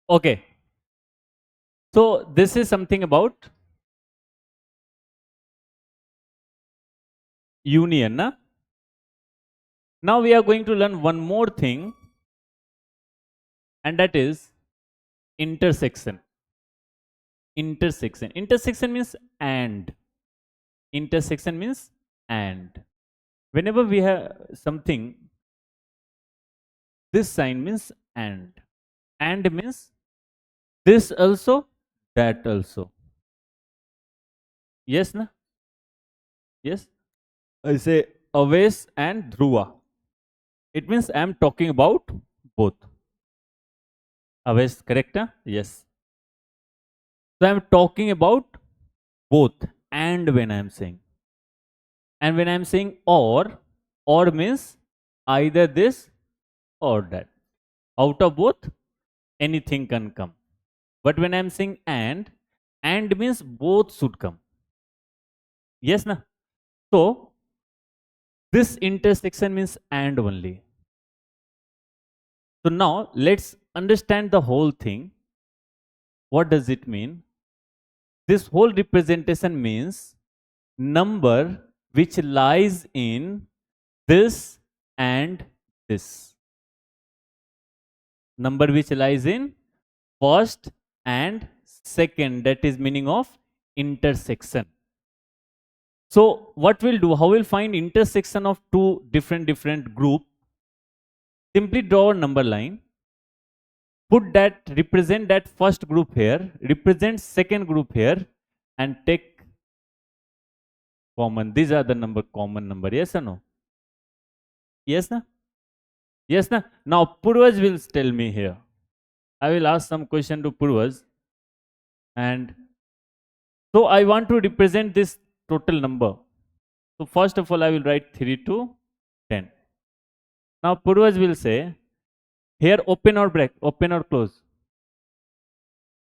Okay, so this is something about union. Na? Now we are going to learn one more thing, and that is intersection. Intersection. Intersection means and. Intersection means and. Whenever we have something, this sign means and. And means this also, that also. Yes, na? Yes. I say Aves and Dhruva. It means I am talking about both. Aves, correct? Na? Yes. So I am talking about both and when I am saying. And when I am saying or means either this or that. Out of both, anything can come. But when I am saying and means both should come. Yes, na? So this intersection means and only. So now let's understand the whole thing. What does it mean? This whole representation means number which lies in this and this. Number which lies in first and second. That is meaning of intersection. So what we'll do, how we'll find intersection of two different group? Simply draw a number line. Put that, represent that first group here, represent second group here, and take common. These are the common number. Yes or no? Yes, na? Yes, na? Now Purvaj will tell me here. I will ask some question to Purvaj, and so I want to represent this total number. So first of all, I will write 3 to 10. Now Purvaj will say, here open or break, open or close?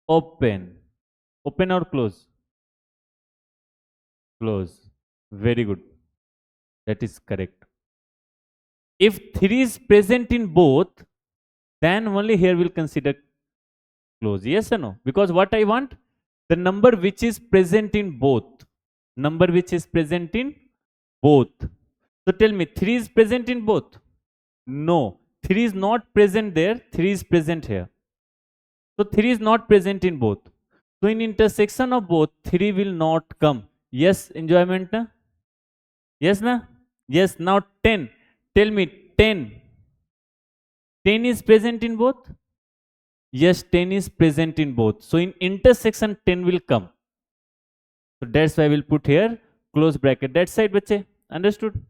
Open. Open or close? Close. Very good. That is correct. If 3 is present in both, then only here we'll consider close. Yes or no? Because what I want? The number which is present in both. Number which is present in both. So tell me, 3 is present in both? No. 3 is not present there. 3 is present here. So 3 is not present in both. So in intersection of both, 3 will not come. Yes, enjoyment na? Yes na? Yes, now 10. Tell me, 10. 10 is present in both? Yes, 10 is present in both. So in intersection, 10 will come. So that's why we'll put here close bracket. That side, bache. Understood?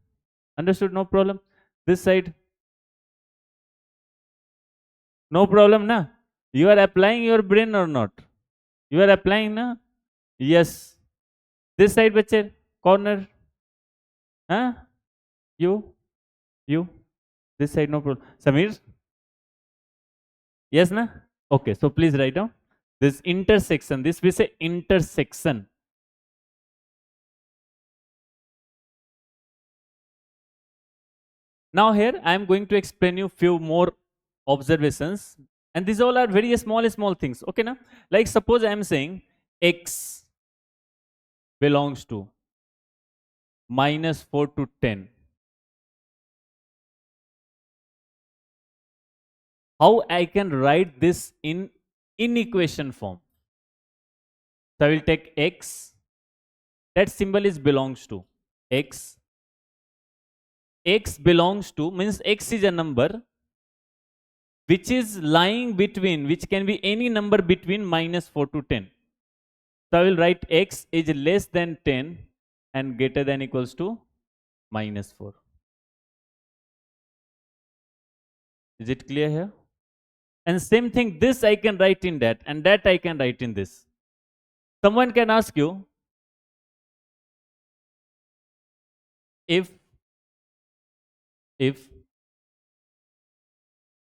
Understood, no problem. This side. No problem, na? You are applying your brain or not? You are applying, na? Yes. This side, bache. Corner. Huh? You? You? This side, no problem. Samir? Yes, na? Okay, so please write down. This intersection, this we say intersection. Now here I am going to explain you few more observations, and these all are very small things. Okay, na? Like suppose I am saying x belongs to -4 to 10. How I can write this in equation form? So I will take x. That symbol is belongs to x. X belongs to means x is a number which is lying between, which can be any number between -4 to 10. So I will write x is less than 10 and greater than equals to -4. Is it clear here? And same thing, this I can write in that, and that I can write in this. Someone can ask you, if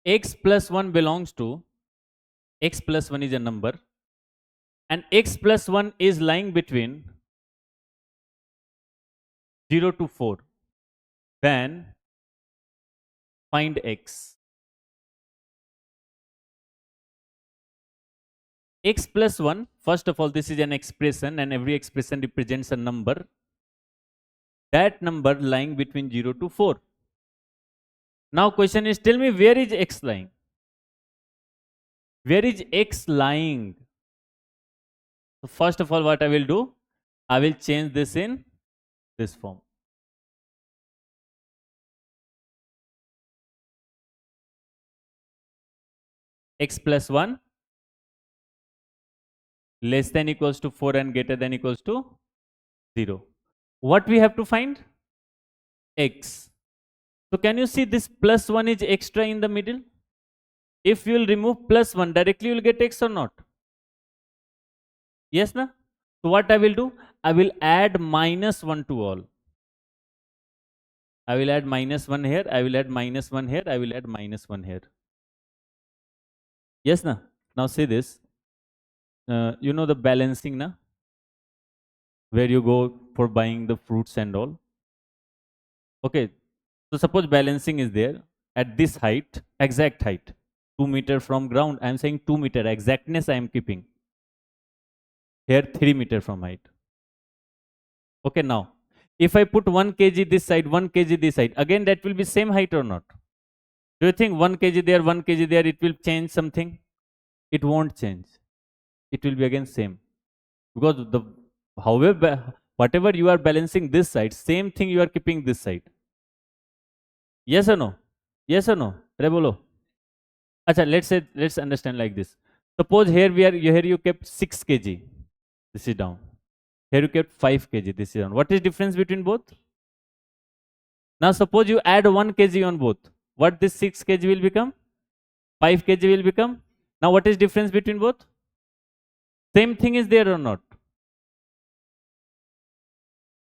x plus 1 belongs to, x plus 1 is a number, and x plus 1 is lying between 0 to 4, then find x. x plus 1, first of all, this is an expression and every expression represents a number. That number lying between 0 to 4. Now question is, tell me where is x lying? Where is x lying? So first of all, what I will do, I will change this in this form. X plus 1 less than equals to 4 and greater than equals to 0. What we have to find? X. So can you see this plus 1 is extra in the middle? If you will remove plus 1, directly you will get x or not? Yes, na? So what I will do? I will add minus 1 to all. I will add minus 1 here, I will add minus 1 here, I will add minus 1 here. Yes, na? Now see this. You know the balancing, na? Where you go for buying the fruits and all. Okay. So suppose balancing is there at this height, exact height, 2 meter from ground. I am saying 2 meter, exactness I am keeping. Here 3 meter from height. Okay, now if I put 1 kg this side, 1 kg this side, again that will be same height or not? Do you think 1 kg there, 1 kg there, it will change something? It won't change. It will be again same. Because the however, whatever you are balancing this side, same thing you are keeping this side. Yes or no? Yes or no? Rebolo. Acha, let's understand like this. Suppose here you kept 6 kg. This is down. Here you kept 5 kg. This is down. What is difference between both? Now suppose you add 1 kg on both. What this 6 kg will become? 5 kg will become. Now what is difference between both? Same thing is there or not?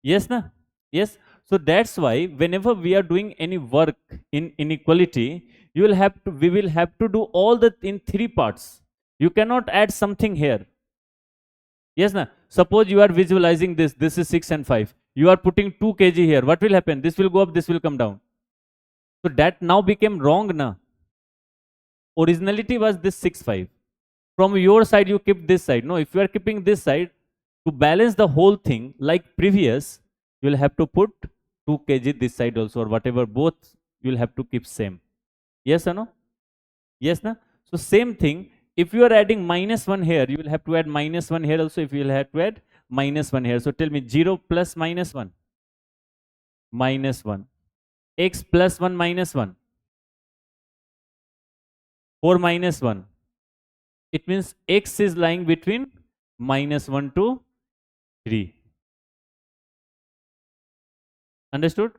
Yes, na? Yes. So that's why whenever we are doing any work in inequality, we will have to do all that in 3 parts. You cannot add something here. Yes, na? Suppose you are visualizing this. This is 6 and 5. You are putting 2 kg here. What will happen? This will go up, this will come down. So that now became wrong, na? Originality was this 6, 5. From your side, you keep this side. No, if you are keeping this side, to balance the whole thing like previous, you will have to put 2 kg this side also, or whatever, both you will have to keep same. Yes or no? Yes, na? So same thing, if you are adding minus 1 here, you will have to add minus 1 here also, if you will have to add minus 1 here. So tell me 0 plus minus 1. Minus 1. X plus 1 minus 1. 4 minus 1. It means x is lying between minus 1 to 3. Understood?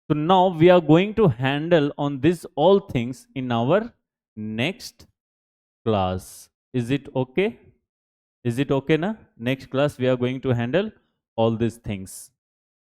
So now we are going to handle on this all things in our next class. Is it okay? Is it okay na? Next class we are going to handle all these things.